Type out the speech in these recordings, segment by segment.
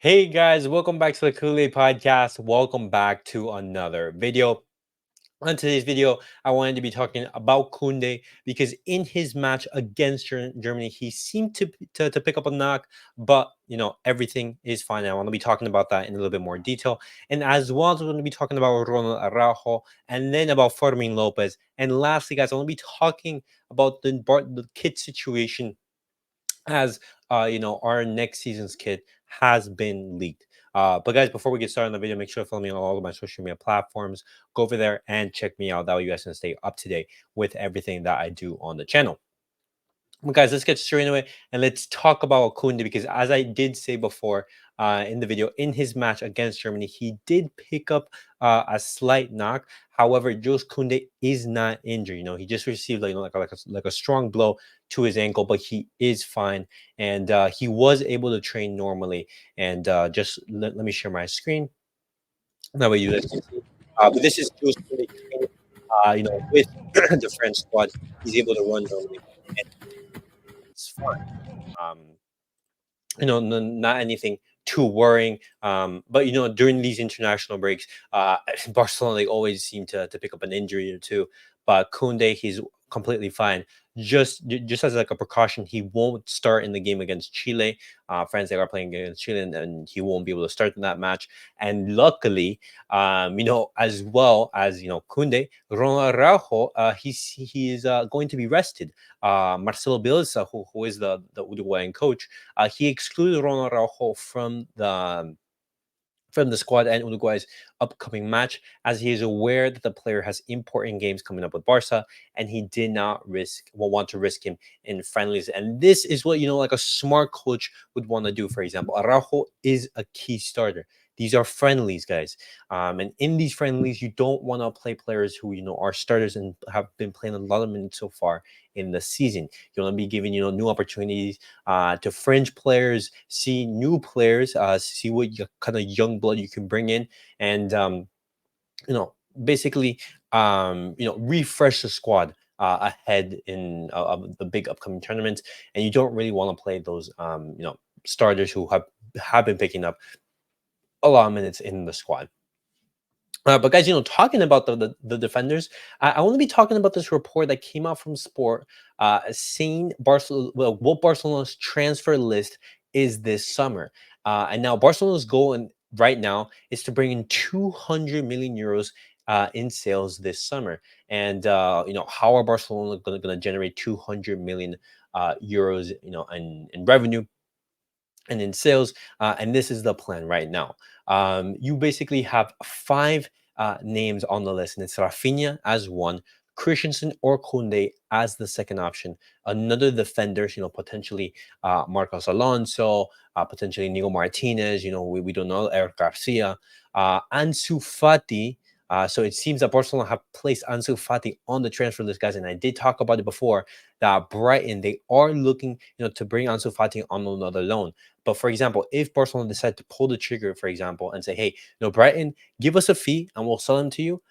Hey guys, welcome back to the CulePodcast. Welcome back to another video. On today's video, I wanted to be talking about Kunde because in his match against Germany, he seemed to pick up a knock, but everything is fine. I want to be talking about that in a little bit more detail, and as well as we're going to be talking about Ronald Araujo, and then about Fermin Lopez, and lastly, guys, I want to be talking about the kit situation as our next season's kit has been leaked. But guys, before we get started on the video, make sure to follow me on all of my social media platforms. Go over there and check me out. That way you guys can stay up to date with everything that I do on the channel. Well, guys, let's get straight into it and let's talk about Kunde because, as I did say before in the video, in his match against Germany, he did pick up a slight knock. However, Jules Kunde is not injured. He just received like a strong blow to his ankle, but he is fine and he was able to train normally. And just let me share my screen. That way you guys can see. But this is Jules Kunde training, with the French squad. He's able to run normally. And it's fine. Not anything too worrying. But during these international breaks, Barcelona, they always seem to pick up an injury or two. But Koundé, he's completely fine. Just as like a precaution, he won't start in the game against Chile. France, they are playing against Chile, and he won't be able to start in that match. And luckily, as well as Koundé, Ronald Araujo, he is going to be rested. Marcelo Bielsa, who is the Uruguayan coach, he excluded Rono Araujo from the squad and Uruguay's upcoming match, as he is aware that the player has important games coming up with Barca, and he did not want to risk him in friendlies. And this is what like a smart coach would want to do. For example, Araujo is a key starter. These are friendlies, guys, and in these friendlies, you don't want to play players who are starters and have been playing a lot of minutes so far in the season. You want to be giving new opportunities to fringe players, see new players, see what kind of young blood you can bring in, and basically refresh the squad ahead of the big upcoming tournaments. And you don't really want to play those starters who have been picking up a lot of minutes in the squad. But guys, talking about the defenders, I want to be talking about this report that came out from Sport, saying what Barcelona's transfer list is this summer. And now Barcelona's goal right now is to bring in 200 million euros in sales this summer. And how are Barcelona going to generate 200 million euros, in revenue and in sales? And this is the plan right now. You basically have five names on the list, and it's Rafinha as one, Christensen or Koundé as the second option, another defender, potentially Marcos Alonso, potentially Nico Martinez, we don't know, Eric Garcia, Ansu Fati. So it seems that Barcelona have placed Ansu Fati on the transfer list, guys, and I did talk about it before, that Brighton, they are looking, to bring Ansu Fati on another loan. But for example, if Barcelona decide to pull the trigger, for example, and say, hey, Brighton, give us a fee and we'll sell him to you,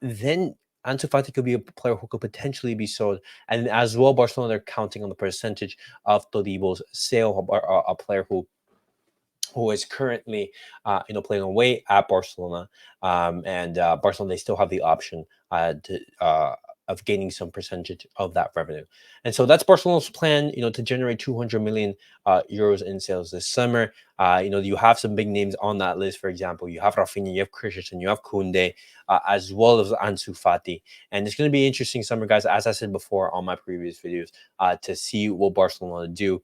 then Ansu Fati could be a player who could potentially be sold. And as well, Barcelona, they're counting on the percentage of Todibo's sale, a player who is currently playing away at Barcelona, and Barcelona, they still have the option of gaining some percentage of that revenue. And so that's Barcelona's plan, to generate 200 million euros in sales this summer. You have some big names on that list. For example, you have Rafinha, you have Christensen, you have Koundé, as well as Ansu Fati. And it's going to be interesting summer, guys, as I said before on my previous videos, to see what Barcelona do.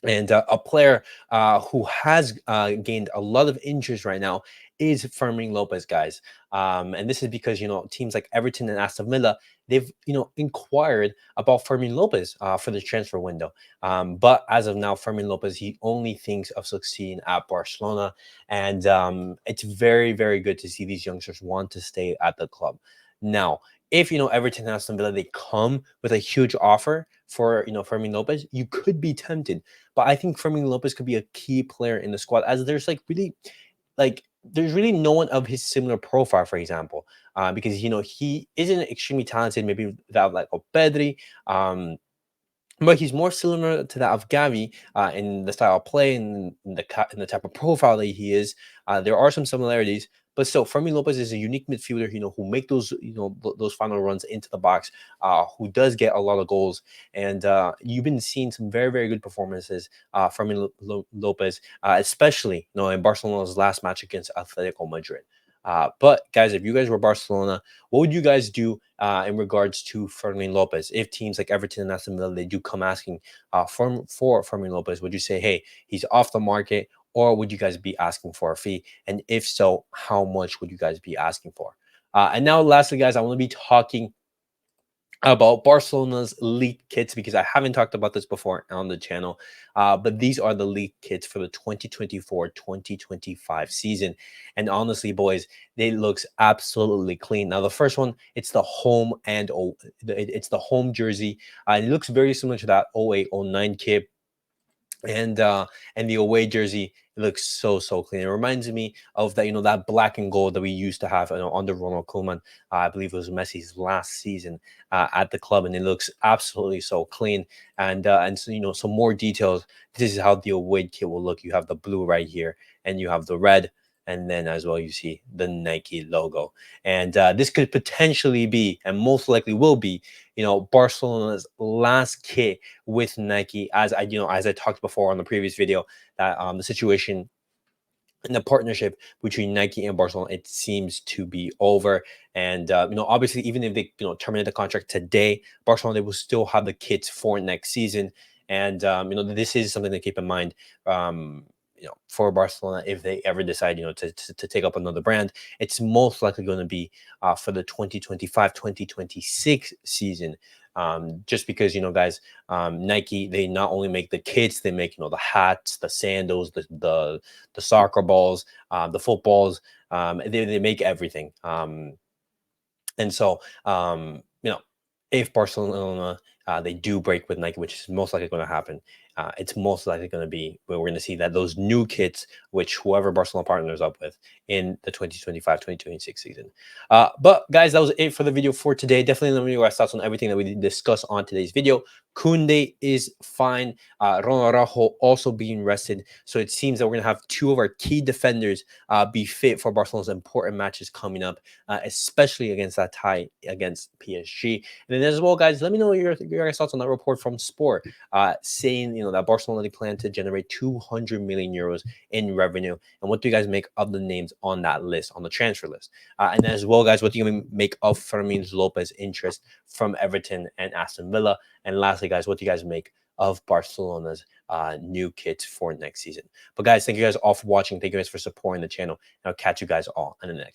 And a player who has gained a lot of interest right now is Fermin Lopez, guys. And this is because, teams like Everton and Aston Villa, they've, inquired about Fermin Lopez for the transfer window. But as of now, Fermin Lopez, he only thinks of succeeding at Barcelona. And it's very, very good to see these youngsters want to stay at the club. Now, if Everton and Aston Villa, they come with a huge offer for Fermin Lopez, you could be tempted. But I think Fermin Lopez could be a key player in the squad, as there's there's really no one of his similar profile, for example, because he isn't extremely talented, maybe without like Pedri, but he's more similar to that of Gavi in the style of play and in the type of profile that he is. There are some similarities, but still, Fermin Lopez is a unique midfielder, who make those, those final runs into the box, who does get a lot of goals, and you've been seeing some very, very good performances from Lopez, especially, in Barcelona's last match against Atletico Madrid. But guys, if you guys were Barcelona, what would you guys do in regards to Fermin Lopez? If teams like Everton and Aston Villa, they do come asking for Fermin Lopez, would you say, hey, he's off the market, or would you guys be asking for a fee? And if so, how much would you guys be asking for? And now, lastly, guys, I want to be talking about Barcelona's leaked kits, because I haven't talked about this before on the channel. But these are the leaked kits for the 2024-2025 season. And honestly, boys, they looks absolutely clean. Now, the first one, it's the home it's the home jersey. And it looks very similar to that 08-09 kit. And the away jersey, it looks so clean. It reminds me of that, that black and gold that we used to have, under Ronald Koeman. I believe it was Messi's last season at the club, and it looks absolutely so clean. And so, some more details. This is how the away kit will look. You have the blue right here, and you have the red, and then as well you see the Nike logo. And this could potentially be, and most likely will be, Barcelona's last kit with Nike. As I talked before on the previous video, that the situation and the partnership between Nike and Barcelona, it seems to be over. And obviously, even if they terminate the contract today, Barcelona, they will still have the kits for next season. And this is something to keep in mind. For Barcelona, if they ever decide, to take up another brand, it's most likely going to be for the 2025-2026 season. Just because, guys, Nike, they not only make the kits, they make, the hats, the sandals, the soccer balls, the footballs. They make everything. And so, if Barcelona, they do break with Nike, which is most likely going to happen, it's most likely going to be where we're going to see that those new kits, which whoever Barcelona partners up with in the 2025-2026 season. But guys, that was it for the video for today. Definitely let me know your thoughts on everything that we discussed on today's video. Kounde is fine. Rono also being rested. So it seems that we're going to have two of our key defenders be fit for Barcelona's important matches coming up, especially against that tie against PSG. And then as well, guys, let me know your guys' thoughts on that report from Sport, saying that Barcelona, they plan to generate 200 million euros in revenue. And what do you guys make of the names on that list, on the transfer list? And as well, guys, what do you make of Fermin Lopez interest from Everton and Aston Villa? And lastly, guys, what do you guys make of Barcelona's new kits for next season? But guys, thank you guys all for watching. Thank you guys for supporting the channel. And I'll catch you guys all in the next.